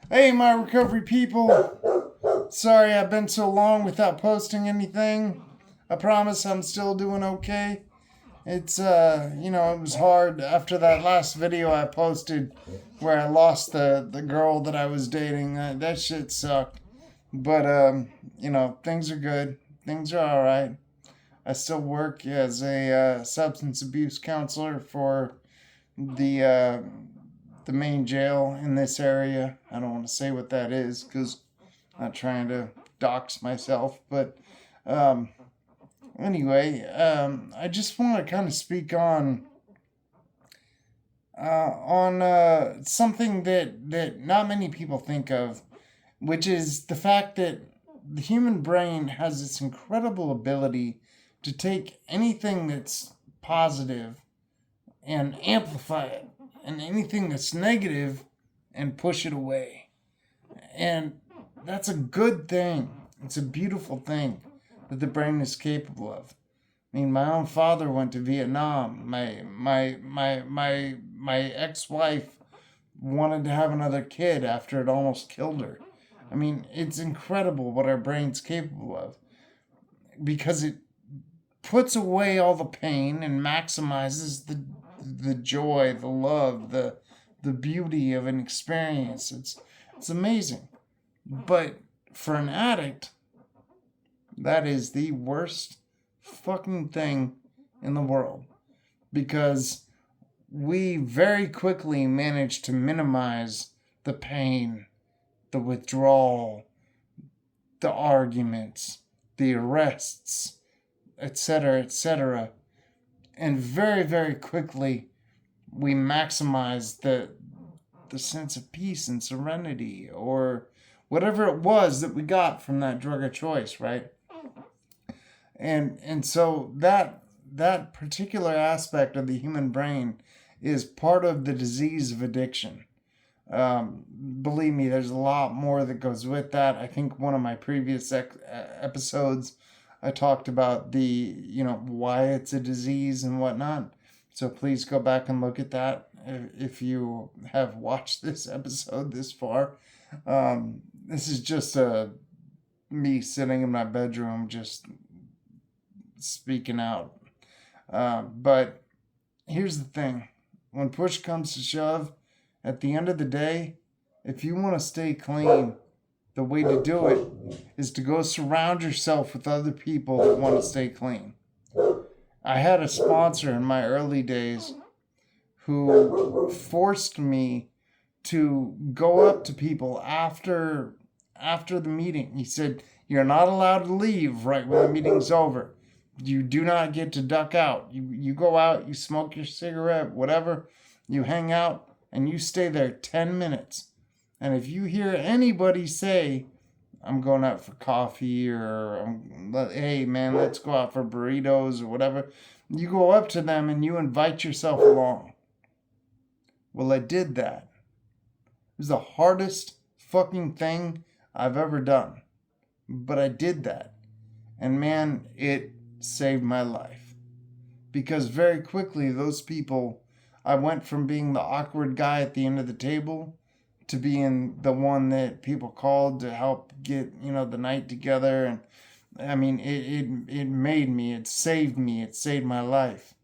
Hey, my recovery people. Sorry I've been so long without posting anything. I promise I'm still doing okay. It was hard after that last video I posted where I lost the girl that I was dating. That shit sucked. But things are good. Things are alright. I still work as a substance abuse counselor for the uh, the main jail in this area. I don't want to say what that is because I'm not trying to dox myself. But um, anyway, I just want to kind of speak on something that not many people think of, which is the fact that the human brain has this incredible ability to take anything that's positive and amplify it, and anything that's negative and push it away. And that's a good thing. It's a beautiful thing that the brain is capable of. I mean, my own father went to Vietnam. My ex-wife wanted to have another kid after it almost killed her. I mean, it's incredible what our brain's capable of because it puts away all the pain and maximizes the joy, the love, the beauty of an experience. It's amazing. But for an addict, that is the worst fucking thing in the world because we very quickly manage to minimize the pain, the withdrawal, the arguments, the arrests, etc., etc. And very, very quickly, we maximize the sense of peace and serenity or whatever it was that we got from that drug of choice, right? And so that particular aspect of the human brain is part of the disease of addiction. Believe me, there's a lot more that goes with that. I think one of my previous episodes, I talked about why it's a disease and whatnot. So please go back and look at that if you have watched this episode this far. This is just me sitting in my bedroom just speaking out. But here's the thing: when push comes to shove, at the end of the day, if you want to stay clean, the way to do it is to go surround yourself with other people that want to stay clean. I had a sponsor in my early days who forced me to go up to people after the meeting. He said, "You're not allowed to leave right when the meeting's over. You do not get to duck out. You go out, you smoke your cigarette, whatever, you hang out, and you stay there 10 minutes. And if you hear anybody say, I'm going out for coffee or, hey man, let's go out for burritos or whatever, you go up to them and you invite yourself along." Well, I did that. It was the hardest fucking thing I've ever done. But I did that. And man, it saved my life. Because very quickly, those people, I went from being the awkward guy at the end of the table to being the one that people called to help get, the night together. And I mean, it made me, it saved me, it saved my life.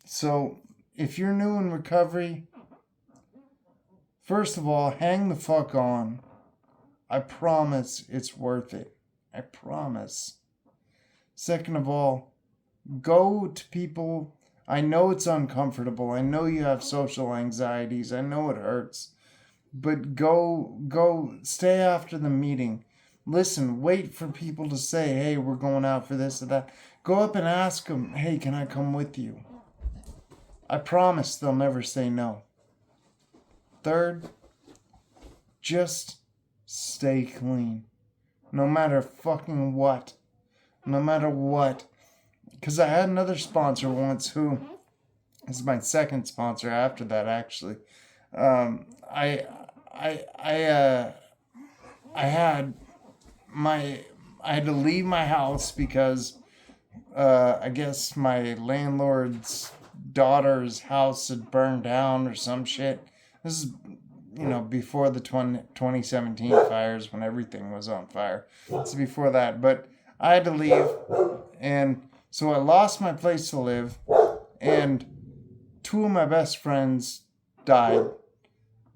So if you're new in recovery, first of all, hang the fuck on. I promise it's worth it. I promise. Second of all, go to people. I know it's uncomfortable. I know you have social anxieties. I know it hurts. But go, stay after the meeting. Listen, wait for people to say, hey, we're going out for this or that. Go up and ask them, hey, can I come with you? I promise they'll never say no. Third, just stay clean. No matter fucking what. No matter what. Because I had another sponsor once who is my second sponsor after that, actually. Um, I, I had I had to leave my house because I guess my landlord's daughter's house had burned down or some shit. This is before the 2017 fires when everything was on fire. It's before that. But I had to leave. And so I lost my place to live. And two of my best friends died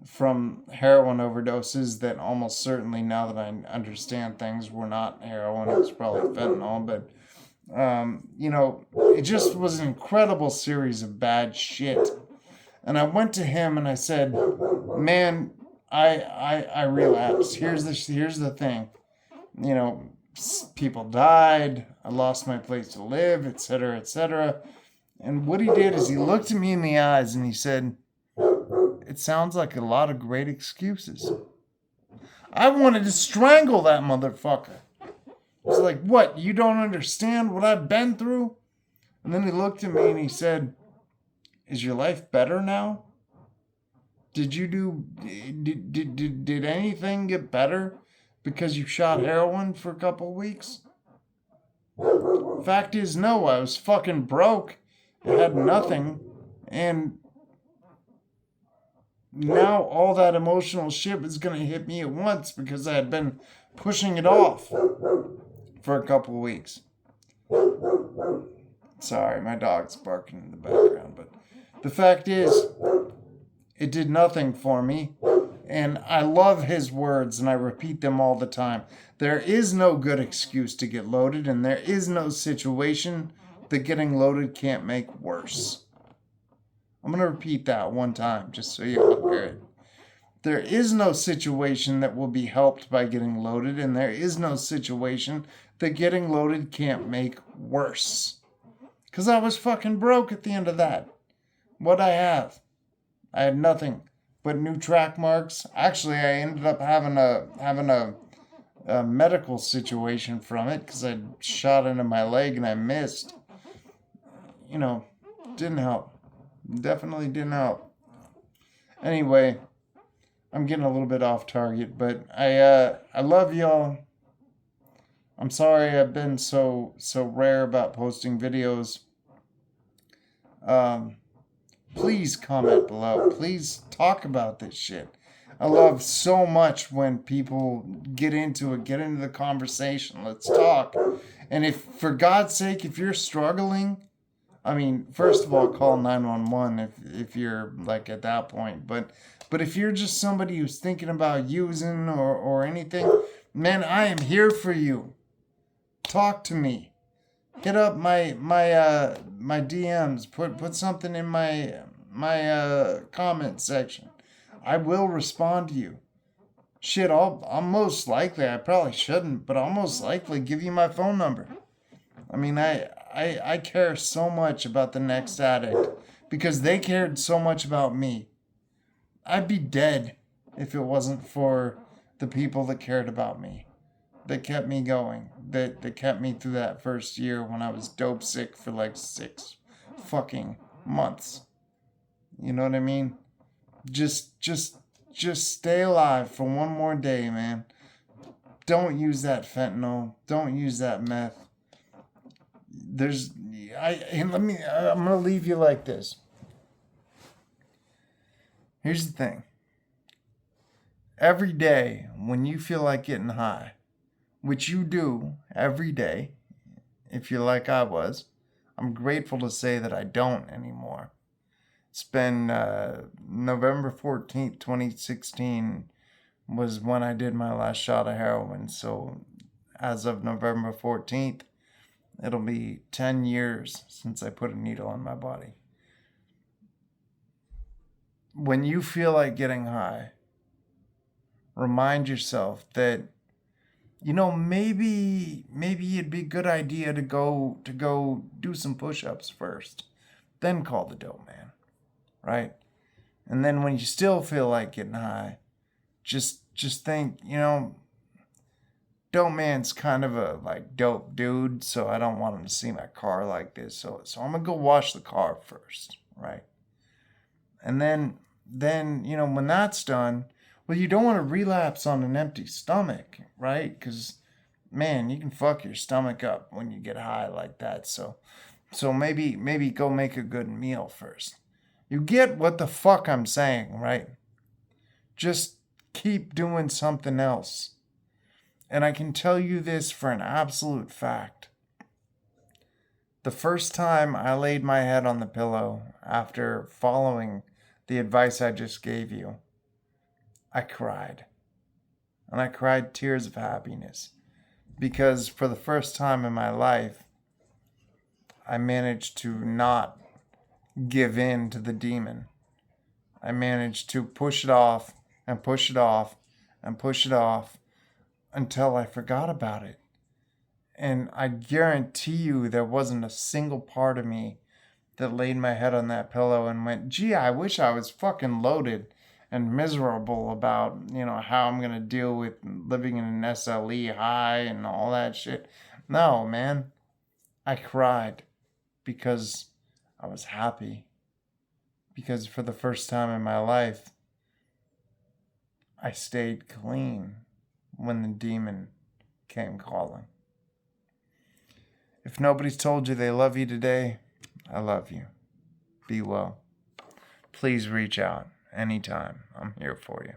from heroin overdoses that almost certainly, now that I understand things, were not heroin. It was probably fentanyl. But, it just was an incredible series of bad shit. And I went to him and I said, man, I relapsed. Here's the thing. People died. I lost my place to live, etc., etc. And what he did is he looked at me in the eyes and he said, it sounds like a lot of great excuses. I wanted to strangle that motherfucker. I was like, what? You don't understand what I've been through? And then he looked at me and he said, is your life better now? Did anything get better because you shot heroin for a couple weeks? Fact is, no, I was fucking broke. I had nothing. And now all that emotional shit was going to hit me at once because I had been pushing it off for a couple weeks. Sorry, my dog's barking in the background, but the fact is, it did nothing for me. And I love his words, and I repeat them all the time. There is no good excuse to get loaded, and there is no situation that getting loaded can't make worse. I'm going to repeat that one time, just so you all hear it. There is no situation that will be helped by getting loaded, and there is no situation that getting loaded can't make worse. Because I was fucking broke at the end of that. What'd I have? I had nothing but new track marks. Actually, I ended up having a medical situation from it because I shot into my leg and I missed. Didn't help. Definitely didn't help. Anyway, I'm getting a little bit off target, but I love y'all. I'm sorry I've been so rare about posting videos. Please comment below. Please talk about this shit. I love so much when people get into it, get into the conversation. Let's talk. And if, for God's sake, if you're struggling, first of all, call 911 if you're like at that point. But if you're just somebody who's thinking about using or anything, man, I am here for you. Talk to me. Hit up my DMs. Put something in my comment section. I will respond to you. Shit, I'll most likely, I probably shouldn't, but I'll most likely give you my phone number. I care so much about the next addict because they cared so much about me. I'd be dead if it wasn't for the people that cared about me, that kept me going, that kept me through that first year when I was dope sick for like 6 fucking months. You know what I mean? Just stay alive for one more day, man. Don't use that fentanyl. Don't use that meth. I'm gonna leave you like this. Here's the thing. Every day when you feel like getting high, which you do every day, if you're like I was, I'm grateful to say that I don't anymore. It's been November 14th, 2016 was when I did my last shot of heroin. So as of November 14th, it'll be 10 years since I put a needle in my body. When you feel like getting high, remind yourself that, maybe it'd be a good idea to go do some push-ups first, then call the dope man, right? And then when you still feel like getting high, just think, dope man's kind of a dope dude, so I don't want him to see my car like this. So I'm gonna go wash the car first, right? And then when that's done, well, you don't want to relapse on an empty stomach, right? Because, man, you can fuck your stomach up when you get high like that. So maybe go make a good meal first. You get what the fuck I'm saying, right? Just keep doing something else. And I can tell you this for an absolute fact. The first time I laid my head on the pillow after following the advice I just gave you, I cried. And I cried tears of happiness. Because for the first time in my life, I managed to not give in to the demon. I managed to push it off and push it off and push it off until I forgot about it. And I guarantee you there wasn't a single part of me that laid my head on that pillow and went, gee, I wish I was fucking loaded and miserable about, how I'm going to deal with living in an SLE high and all that shit. No, man. I cried because I was happy. Because for the first time in my life, I stayed clean when the demon came calling. If nobody's told you they love you today, I love you. Be well. Please reach out anytime. I'm here for you.